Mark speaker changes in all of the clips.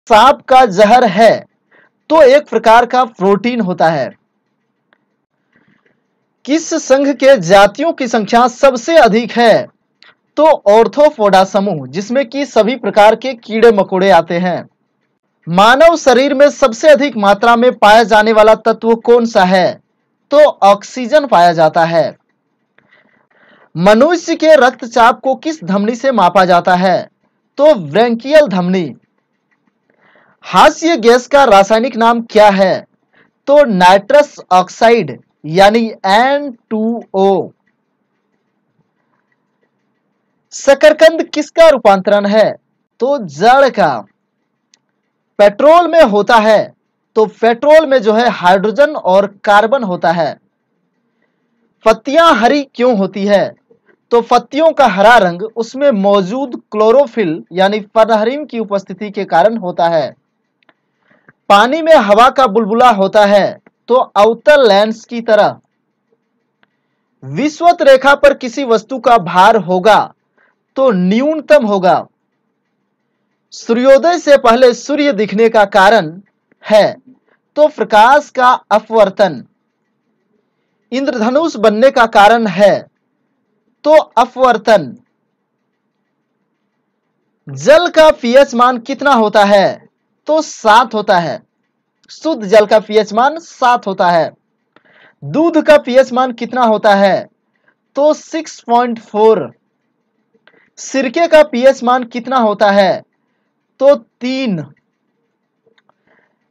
Speaker 1: सांप का जहर है तो एक प्रकार का प्रोटीन होता है। किस संघ के जातियों की संख्या सबसे अधिक है? तो ऑर्थोपोडा समूह, जिसमें कि सभी प्रकार के कीड़े मकोड़े आते हैं। मानव शरीर में सबसे अधिक मात्रा में पाया जाने वाला तत्व कौन सा है? तो ऑक्सीजन पाया जाता है। मनुष्य के रक्तचाप को किस धमनी से मापा जाता है? तो ब्रैंकियल धमनी। हास्य गैस का रासायनिक नाम क्या है? तो नाइट्रस ऑक्साइड यानी N2O। शकरकंद किसका रूपांतरण है? तो जड़ का। पेट्रोल में होता है तो पेट्रोल में जो है हाइड्रोजन और कार्बन होता है। पत्तियां हरी क्यों होती है? तो पत्तियों का हरा रंग उसमें मौजूद क्लोरोफिल यानी पर्नहरिन की उपस्थिति के कारण होता है। पानी में हवा का बुलबुला होता है तो अवतल लेंस की तरह। विषुवत रेखा पर किसी वस्तु का भार होगा तो न्यूनतम होगा। सूर्योदय से पहले सूर्य दिखने का कारण है तो प्रकाश का अपवर्तन। इंद्रधनुष बनने का कारण है तो अपवर्तन। जल का पीएच मान कितना होता है? तो 7 होता है। शुद्ध जल का पीएच मान 7 होता है। दूध का पीएच मान कितना होता है? तो 6.4। सिरके का पीएच मान कितना होता है? तो 3।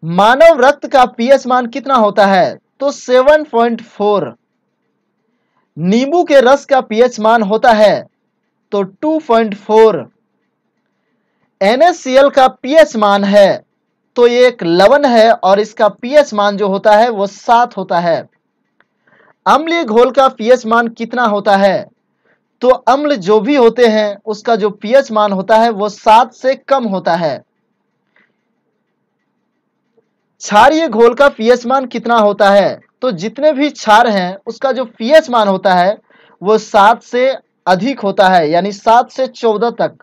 Speaker 1: मानव रक्त का पीएच मान कितना होता है? तो 7.4। नींबू के रस का पीएच मान होता है तो 2.4। NaCl का पीएच मान है तो ये एक लवण है और इसका पीएच मान जो होता है वो 7 होता है। अम्लीय घोल का पीएच मान कितना होता है? तो अम्ल जो भी होते हैं उसका जो पीएच मान होता है वो 7 से कम होता है। क्षारीय घोल का पीएच मान कितना होता है? तो जितने भी क्षार हैं उसका जो पीएच मान होता है वो 7 से अधिक होता है, यानी 7 से 14 तक।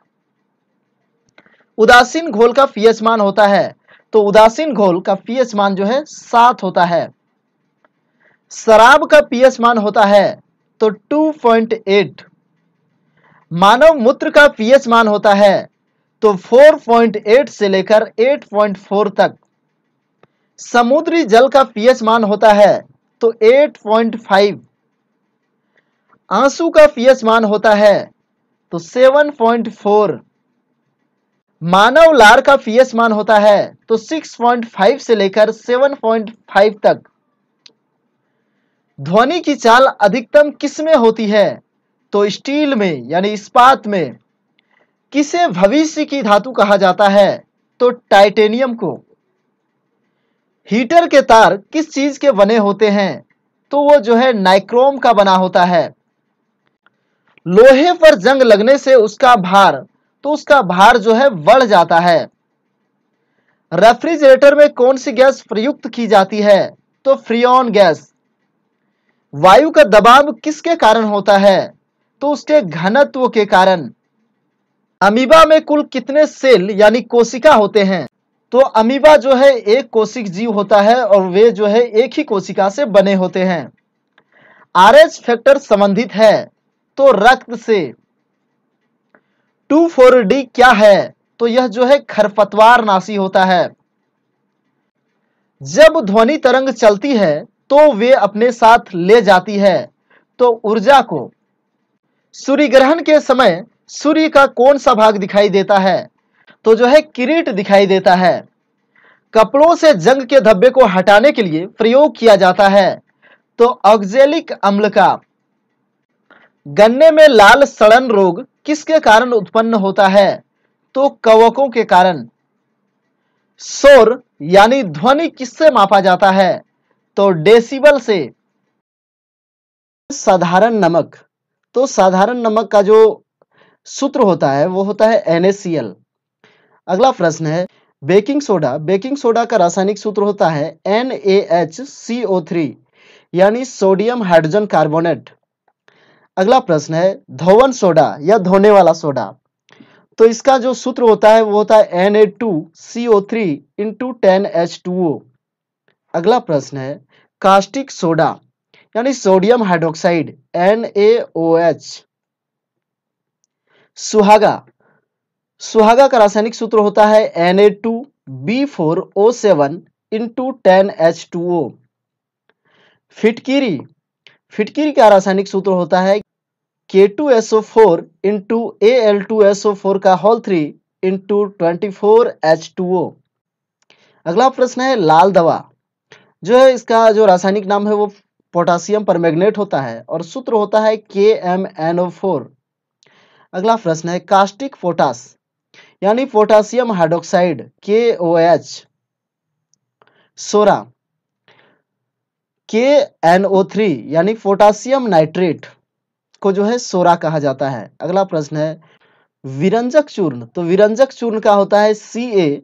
Speaker 1: उदासीन घोल का पीएच मान होता है तो उदासीन घोल का पीएच मान जो है 7 होता है। शराब का पीएच मान होता है तो 2.8। मानव मूत्र का पीएच मान होता है तो 4.8 से लेकर 8.4 तक। समुद्री जल का पीएच मान होता है तो 8.5। आंसू का पीएच मान होता है तो 7.4। मानव लार का पीएच मान होता है तो 6.5 से लेकर 7.5 तक। ध्वनि की चाल अधिकतम किस में होती है? तो स्टील में यानी इस्पात में। किसे भविष्य की धातु कहा जाता है? तो टाइटेनियम को। हीटर के तार किस चीज के बने होते हैं? तो वो जो है नाइक्रोम का बना होता है। लोहे पर जंग लगने से उसका भार जो है बढ़ जाता है। रेफ्रिजरेटर में कौन सी गैस प्रयुक्त की जाती है? तो फ्रीऑन गैस। वायु का दबाव किसके कारण होता है? तो उसके घनत्व के कारण। अमीबा में कुल कितने सेल यानी कोशिका होते हैं? तो अमीबा जो है एक कोशिक जीव होता है और वे जो है एक ही कोशिका से बने होते हैं। RH फैक्टर संबंधित है तो रक्त से। 2,4-D क्या है? तो यह जो है खरपतवार नाशी होता है। जब ध्वनि तरंग चलती है तो वे अपने साथ ले जाती है तो ऊर्जा को। सूर्य ग्रहण के समय सूर्य का कौन सा भाग दिखाई देता है? तो जो है किरीट दिखाई देता है। कपड़ों से जंग के धब्बे को हटाने के लिए प्रयोग किया जाता है तो ऑक्जेलिक अम्ल का। गन्ने में लाल सड़न रोग किसके कारण उत्पन्न होता है? तो कवकों के कारण। शोर यानी ध्वनि किससे मापा जाता है? तो डेसिबल से। साधारण नमक, तो साधारण नमक का जो सूत्र होता है वो होता है NaCl। अगला प्रश्न है बेकिंग सोडा का रासायनिक सूत्र होता है NaHCO3 यानी सोडियम हाइड्रोजन कार्बोनेट। अगला प्रश्न है धोवन सोडा या धोने वाला सोडा, तो इसका जो सूत्र होता है वो होता है Na2CO3 इंटू 10H2O। अगला प्रश्न है कास्टिक सोडा यानी सोडियम हाइड्रोक्साइड NaOH। सुहागा, सुहागा का रासायनिक सूत्र होता है Na2B4O7 इंटू 10H2O। फिटकिरी, फिटकिरी का रासायनिक सूत्र होता है K2SO4 इंटू Al2SO4 का होल 3 इंटू 24H2O। अगला प्रश्न है लाल दवा, जो है इसका जो रासायनिक नाम है वो पोटासियम परमैंगनेट होता है और सूत्र होता है KMnO4। अगला प्रश्न है कास्टिक पोटास यानी पोटासियम हाइड्रोक्साइड KOH। सोरा, KNO3 यानी पोटासियम नाइट्रेट को जो है सोरा कहा जाता है। अगला प्रश्न है विरंजक चूर्ण, तो विरंजक चूर्ण का होता है CaOCl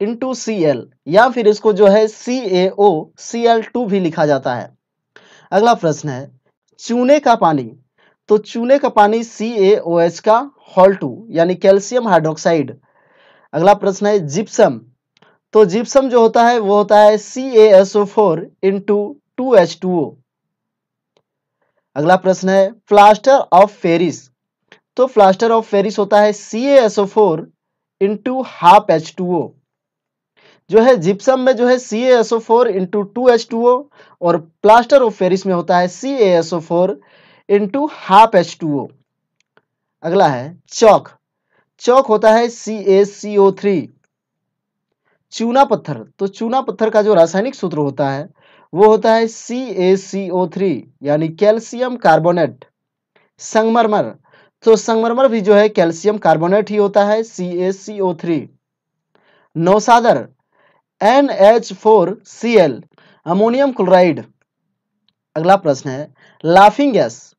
Speaker 1: इंटू Cl या फिर इसको जो है CaOCl2 भी लिखा जाता है। अगला प्रश्न है चूने का पानी, तो चूने का पानी CaOH का होल 2 यानी कैल्शियम हाइड्रोक्साइड। अगला प्रश्न है जिप्सम, तो जिप्सम जो होता है वो होता है CaSO4 इंटू 2H2O। अगला प्रश्न है प्लास्टर ऑफ पेरिस, तो प्लास्टर ऑफ पेरिस होता है CaSO4 इंटू हाफ H2O। जो है जिप्सम में जो है CaSO4 इंटू 2H2O और प्लास्टर ऑफ पेरिस में होता है CaSO4 इंटू हाफ H2O। अगला है चौक, चौक होता है CaCO3। चूना पत्थर, तो चूना पत्थर का जो रासायनिक सूत्र होता है वो होता है CaCO3 यानी कैल्शियम कार्बोनेट। संगमरमर, तो संगमरमर भी जो है कैल्शियम कार्बोनेट ही होता है CaCO3। नौसादर NH4Cl ammonium chloride. अगला प्रश्न है लाफिंग गैस,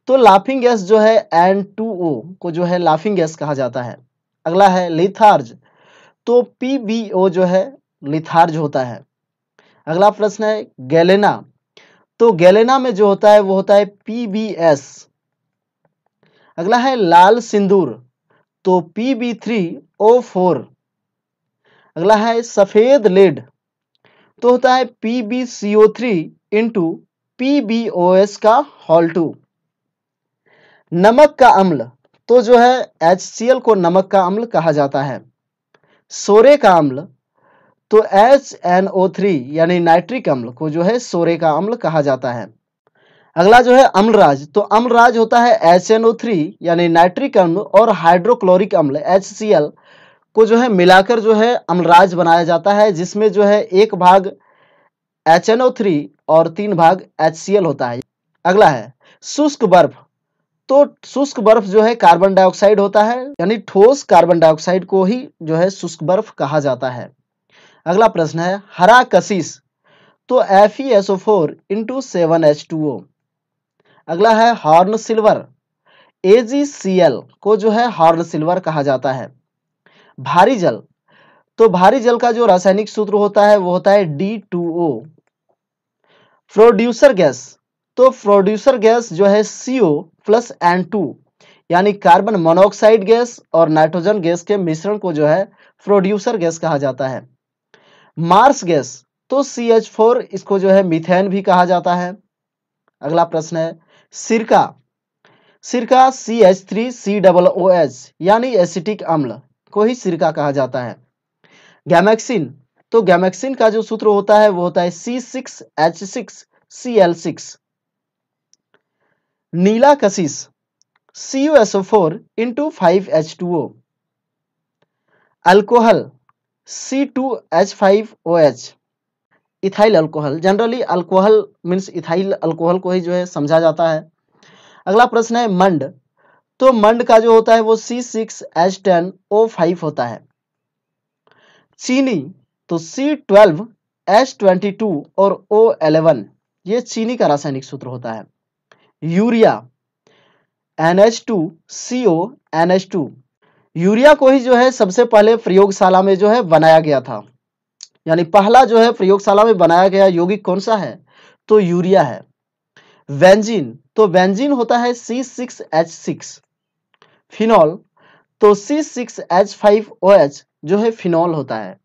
Speaker 1: तो लाफिंग गैस जो है N2O को जो है लाफिंग गैस कहा जाता है। अगला है लिथार्ज, तो PbO जो है लिथार्ज होता है। अगला प्रश्न है गैलेना, तो गैलेना में जो होता है वो होता है PbS। अगला है लाल सिंदूर, तो Pb3O4। अगला है सफेद लेड, तो होता है PbCO3 इंटू PbOS का होल 2। नमक का अम्ल, तो जो है HCl को नमक का अम्ल कहा जाता है। सोरे का अम्ल, तो HNO3 यानी नाइट्रिक अम्ल को जो है सोरे का अम्ल कहा जाता है। अगला जो है अम्लराज, तो अम्लराज होता है HNO3 यानी नाइट्रिक अम्ल और हाइड्रोक्लोरिक अम्ल HCl को जो है मिलाकर जो है अम्लराज बनाया जाता है, जिसमें जो है 1 भाग HNO3 और 3 भाग HCl होता है। अगला है शुष्क बर्फ, तो शुष्क बर्फ जो है कार्बन डाइऑक्साइड होता है यानी ठोस कार्बन डाइऑक्साइड को ही जो है शुष्क बर्फ कहा जाता है। अगला प्रश्न है हरा कशिश, तो FeSO4 इंटू 7H2O। अगला है हॉर्न सिल्वर, AgCl को जो है हॉर्न सिल्वर कहा जाता है। भारी जल, तो भारी जल का जो रासायनिक सूत्र होता है वो होता है D2O। प्रोड्यूसर गैस, तो प्रोड्यूसर गैस जो है CO प्लस N2 यानी कार्बन मोनोऑक्साइड गैस और नाइट्रोजन गैस के मिश्रण को जो है प्रोड्यूसर गैस कहा जाता है। मार्स गैस, तो CH4 इसको जो है मीथेन भी कहा जाता है। अगला प्रश्न है सिरका, सिरका CH3COOH यानी एसिटिक अम्ल को ही सिरका कहा जाता है। गैमेक्सिन, तो गैमेक्सिन का जो सूत्र होता है वो होता है C6H6Cl6। नीला कशिश, CuSO4 into 5H2O। Alcohol C2H5OH। Ethyl alcohol, generally alcohol means ethyl alcohol को ही जो है समझा जाता है। अगला प्रश्न है मंड, तो मंड का जो होता है वो C6H10O5 होता है। चीनी, तो C12H22 और O11 ये चीनी का रासायनिक सूत्र होता है। यूरिया NH2CONH2, यूरिया को ही जो है सबसे पहले प्रयोगशाला में जो है बनाया गया था, यानी पहला जो है प्रयोगशाला में बनाया गया यौगिक कौन सा है, तो यूरिया है। बेंजीन, तो बेंजीन होता है C6H6। फिनॉल, तो C6H5OH जो है फिनॉल होता है।